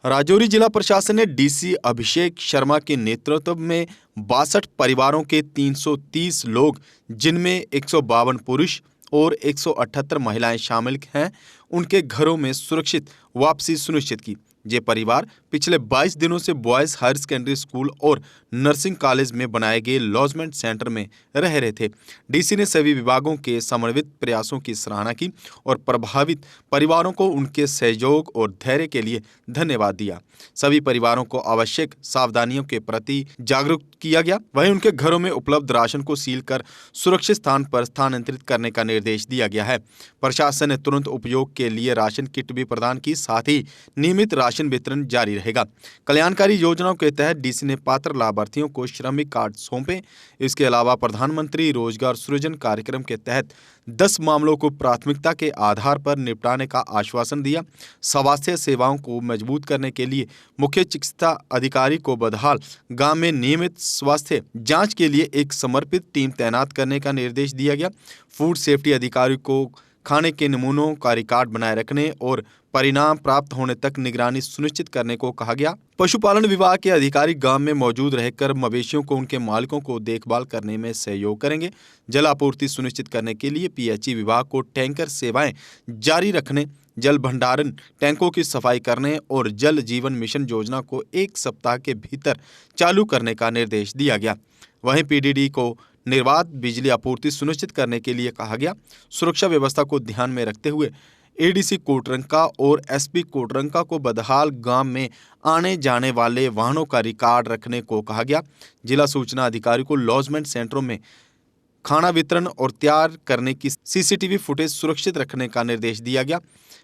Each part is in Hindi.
राजौरी जिला प्रशासन ने डीसी अभिषेक शर्मा के नेतृत्व में 62 परिवारों के 330 लोग, जिनमें 152 पुरुष और 178 महिलाएं शामिल हैं, उनके घरों में सुरक्षित वापसी सुनिश्चित की। ये परिवार पिछले 22 दिनों से बॉयज हायर सेकेंडरी स्कूल और नर्सिंग कॉलेज में बनाए गए लॉजमेंट सेंटर में रह रहे थे। डीसी ने सभी विभागों के समन्वित प्रयासों की सराहना की और प्रभावित परिवारों को उनके सहयोग और धैर्य के लिए धन्यवाद दिया। सभी परिवारों को आवश्यक सावधानियों के प्रति जागरूक किया गया। वहीं उनके घरों में उपलब्ध राशन को सील कर सुरक्षित स्थान पर स्थानांतरित करने का निर्देश दिया गया है। प्रशासन ने तुरंत उपयोग के लिए राशन किट भी प्रदान की, साथ ही नियमित राशन वितरण जारी रहेगा। कल्याणकारी योजनाओं के तहत डीसी ने पात्र लाभार्थियों को श्रमिक कार्ड सौंपे। इसके अलावा प्रधानमंत्री रोजगार सृजन कार्यक्रम के तहत 10 मामलों को प्राथमिकता के आधार पर निपटाने का आश्वासन दिया। स्वास्थ्य सेवाओं को मजबूत करने के लिए मुख्य चिकित्सा अधिकारी को बदहाल गांव में नियमित स्वास्थ्य जांच के लिए एक समर्पित टीम तैनात करने का निर्देश दिया गया। फूड सेफ्टी अधिकारी को खाने के नमूनों का रिकॉर्ड बनाए रखने और परिणाम प्राप्त होने तक निगरानी सुनिश्चित करने को कहा गया। पशुपालन विभाग के अधिकारी गांव में मौजूद रहकर मवेशियों को उनके मालिकों को देखभाल करने में सहयोग करेंगे। जल आपूर्ति सुनिश्चित करने के लिए पीएचई विभाग को टैंकर सेवाएं जारी रखने, जल भंडारण टैंकों की सफाई करने और जल जीवन मिशन योजना को 1 सप्ताह के भीतर चालू करने का निर्देश दिया गया। वहीं पीडीडी को निर्बाध बिजली आपूर्ति सुनिश्चित करने के लिए कहा गया। सुरक्षा व्यवस्था को ध्यान में रखते हुए एडीसी कोटरंका और एसपी कोटरंका को बदहाल गांव में आने जाने वाले वाहनों का रिकॉर्ड रखने को कहा गया। जिला सूचना अधिकारी को लॉजमेंट सेंटरों में खाना वितरण और तैयार करने की सीसीटीवी फुटेज सुरक्षित रखने का निर्देश दिया गया।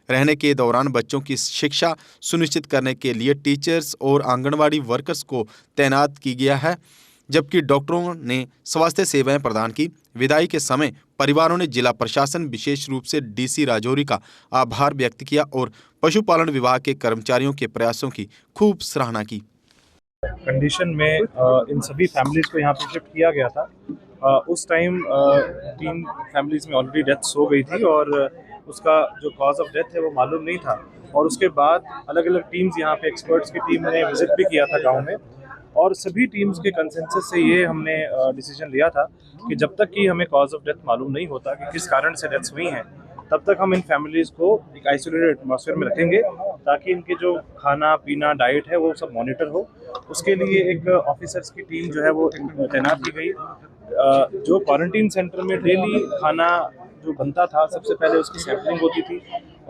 रहने के दौरान बच्चों की शिक्षा सुनिश्चित करने के लिए टीचर्स और आंगनवाड़ी वर्कर्स को तैनात किया गया है, जबकि डॉक्टरों ने स्वास्थ्य सेवाएं प्रदान की। विदाई के समय परिवारों ने जिला प्रशासन, विशेष रूप से डीसी राजौरी का आभार व्यक्त किया और पशुपालन विभाग के कर्मचारियों के प्रयासों की खूब सराहना की। कंडीशन में इन सभी फैमिलीज को यहाँ पे शिफ्ट किया गया था। उस टाइम 3 फैमिलीज में ऑलरेडी डेथ्स हो गई थी और उसका जो कॉज ऑफ डेथ है वो मालूम नहीं था। और उसके बाद अलग अलग टीम्स यहाँ पे एक्सपर्ट्स की टीम ने विजिट भी किया था गाँव में, और सभी टीम्स के कंसेंसस से ये हमने डिसीजन लिया था कि जब तक कि हमें कॉज ऑफ डेथ मालूम नहीं होता कि किस कारण से डेथ्स हुई हैं, तब तक हम इन फैमिलीज़ को एक आइसोलेटेड एटमॉस्फेयर में रखेंगे, ताकि इनके जो खाना पीना डाइट है वो सब मॉनिटर हो। उसके लिए एक ऑफिसर्स की टीम जो है वो तैनात की गई। जो क्वारंटीन सेंटर में डेली खाना जो बनता था, सबसे पहले उसकी सैम्पलिंग होती थी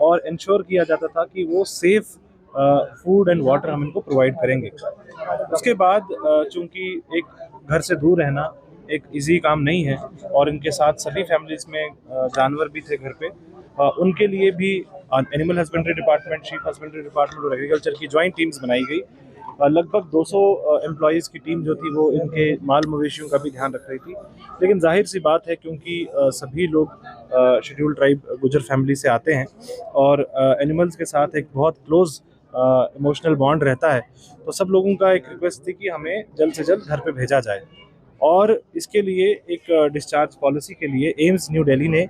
और इंश्योर किया जाता था कि वो सेफ फूड एंड वाटर हम इनको प्रोवाइड करेंगे। उसके बाद चूंकि एक घर से दूर रहना एक इजी काम नहीं है और इनके साथ सभी फैमिलीज में जानवर भी थे घर पे, उनके लिए भी animal husbandry department, sheep husbandry department और एग्रीकल्चर की ज्वाइंट टीम्स बनाई गई। लगभग 200 एम्प्लॉयज़ की टीम जो थी वो इनके माल मवेशियों का भी ध्यान रख रही थी। लेकिन जाहिर सी बात है, क्योंकि सभी लोग शेड्यूल ट्राइब गुजर फैमिली से आते हैं और एनिमल्स के साथ एक बहुत क्लोज इमोशनल बॉन्ड रहता है, तो सब लोगों का एक रिक्वेस्ट थी कि हमें जल्द से जल्द घर पे भेजा जाए। और इसके लिए एक डिस्चार्ज पॉलिसी के लिए एम्स न्यू दिल्ली ने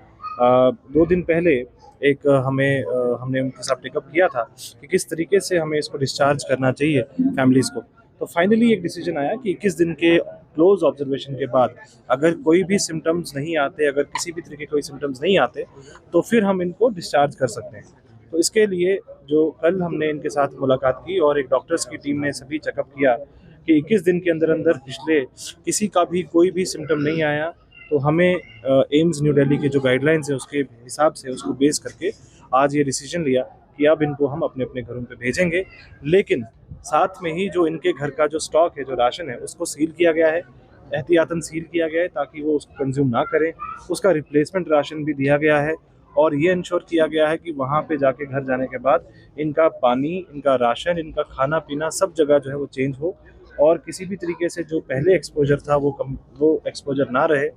2 दिन पहले एक हमने उनके साथ टेकअप किया था कि किस तरीके से हमें इसको डिस्चार्ज करना चाहिए फैमिलीज़ को। तो फाइनली एक डिसीजन आया कि 21 दिन के क्लोज ऑब्जर्वेशन के बाद अगर कोई भी सिम्टम्स नहीं आते, अगर किसी भी तरीके के कोई सिम्टम्स नहीं आते, तो फिर हम इनको डिस्चार्ज कर सकते हैं। तो इसके लिए जो कल हमने इनके साथ मुलाकात की और एक डॉक्टर्स की टीम ने सभी चेकअप किया कि 21 दिन के अंदर अंदर पिछले किसी का भी कोई भी सिम्टम नहीं आया, तो हमें एम्स न्यू दिल्ली की जो गाइडलाइंस है उसके हिसाब से उसको बेस करके आज ये डिसीजन लिया कि अब इनको हम अपने अपने घरों पे भेजेंगे। लेकिन साथ में ही जो इनके घर का जो स्टॉक है, जो राशन है, उसको सील किया गया है, एहतियातन सील किया गया है ताकि वो उसको कंज्यूम ना करें। उसका रिप्लेसमेंट राशन भी दिया गया है और ये इंश्योर किया गया है कि वहाँ पे जाके घर जाने के बाद इनका पानी, इनका राशन, इनका खाना पीना सब जगह जो है वो चेंज हो और किसी भी तरीके से जो पहले एक्सपोजर था वो एक्सपोजर ना रहे।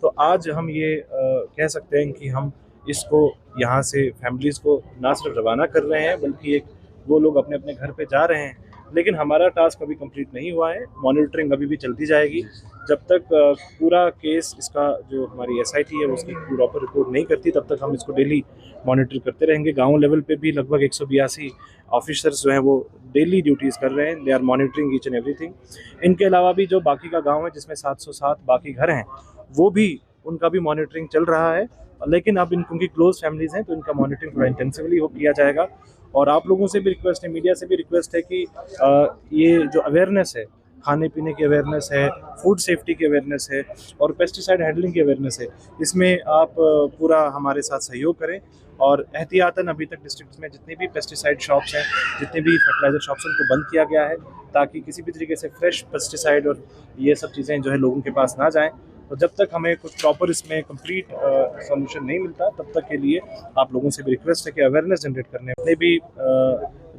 तो आज हम ये कह सकते हैं कि हम इसको यहाँ से फैमिलीज़ को ना सिर्फ रवाना कर रहे हैं, बल्कि एक वो लोग अपने अपने घर पे जा रहे हैं। लेकिन हमारा टास्क अभी कंप्लीट नहीं हुआ है। मॉनिटरिंग अभी भी चलती जाएगी जब तक पूरा केस, इसका जो हमारी SIT है वो उसकी प्रॉपर रिपोर्ट नहीं करती, तब तक हम इसको डेली मॉनिटर करते रहेंगे। गांव लेवल पे भी लगभग 182 ऑफिसर्स जो हैं वो डेली ड्यूटीज़ कर रहे हैं। They are monitoring each and everything. इनके अलावा भी जो बाकी का गांव है जिसमें 707 बाकी घर हैं, वो भी, उनका भी मॉनिटरिंग चल रहा है। लेकिन अब उनकी क्लोज फैमिलीज़ हैं तो इनका मॉनिटरिंग थोड़ा इंटेंसिवली किया जाएगा। और आप लोगों से भी रिक्वेस्ट है, मीडिया से भी रिक्वेस्ट है कि ये जो अवेयरनेस है, खाने पीने की अवेयरनेस है, फूड सेफ्टी की अवेयरनेस है और पेस्टिसाइड हैंडलिंग की अवेयरनेस है, इसमें आप पूरा हमारे साथ सहयोग करें। और एहतियातन अभी तक डिस्ट्रिक्ट में जितनी भी पेस्टिसाइड शॉप्स हैं, जितनी भी फर्टिलाइजर शॉप्स हैं, उनको बंद किया गया है ताकि किसी भी तरीके से फ्रेश पेस्टिसाइड और ये सब चीज़ें जो है लोगों के पास ना जाएँ। तो जब तक हमें कुछ प्रॉपर इसमें कंप्लीट सॉल्यूशन नहीं मिलता, तब तक के लिए आप लोगों से भी रिक्वेस्ट है कि अवेयरनेस जनरेट करने जितने भी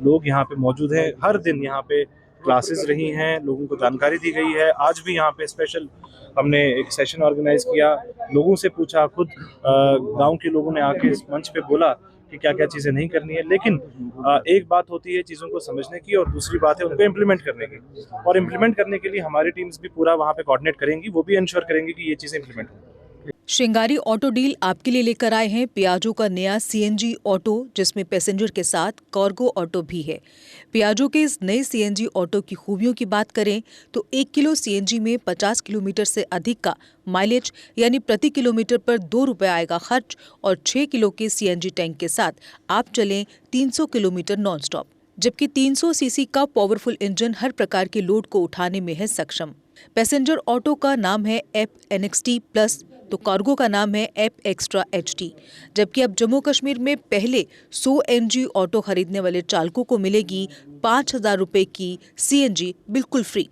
लोग यहाँ पे मौजूद हैं, हर दिन यहाँ पे क्लासेस रही हैं, लोगों को जानकारी दी गई है। आज भी यहाँ पे स्पेशल हमने एक सेशन ऑर्गेनाइज किया, लोगों से पूछा, खुद गांव के लोगों ने आके इस मंच पे बोला कि क्या क्या चीज़ें नहीं करनी है। लेकिन एक बात होती है चीज़ों को समझने की और दूसरी बात है उनको इम्प्लीमेंट करने की। और इम्प्लीमेंट करने के लिए हमारी टीम्स भी पूरा वहाँ पे कोऑर्डिनेट करेंगी, वो भी इंश्योर करेंगी कि ये चीज़ें इम्प्लीमेंट हों। श्रृंगारी ऑटो डील आपके लिए लेकर आए हैं पियाजो का नया CNG ऑटो, जिसमें पैसेंजर के साथ कार्गो ऑटो भी है। पियाजो के इस नए CNG ऑटो की खूबियों की बात करें तो 1 किलो CNG में 50 किलोमीटर से अधिक का माइलेज, यानी प्रति किलोमीटर पर 2 रुपये आएगा खर्च, और 6 किलो के CNG टैंक के साथ आप चलें 300 किलोमीटर नॉन स्टॉप। जबकि 300 सीसी का पावरफुल इंजन हर प्रकार के लोड को उठाने में है सक्षम। पैसेंजर ऑटो का नाम है एप NXT प्लस, तो कार्गो का नाम है एप एक्स्ट्रा HD। जबकि अब जम्मू कश्मीर में पहले 100 NG ऑटो खरीदने वाले चालकों को मिलेगी 5,000 रुपये की CNG बिल्कुल फ्री,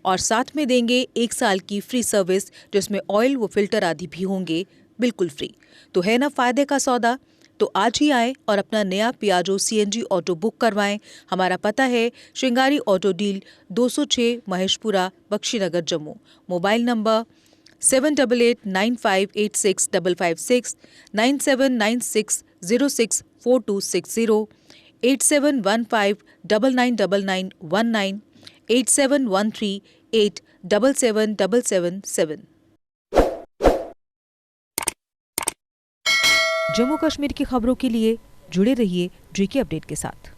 और साथ में देंगे 1 साल की फ्री सर्विस, जिसमें ऑयल व फिल्टर आदि भी होंगे बिल्कुल फ्री। तो है ना फायदे का सौदा। तो आज ही आए और अपना नया पियाजो CNG ऑटो बुक करवाएं। हमारा पता है Shringari auto deal 206 Maheshpura, Bakshinagar, Jammu. Mobile number 7889586556, 9796064260, 8715999919, 8713877777। Jammu Kashmir की खबरों के लिए जुड़े रहिए GK अपडेट के साथ।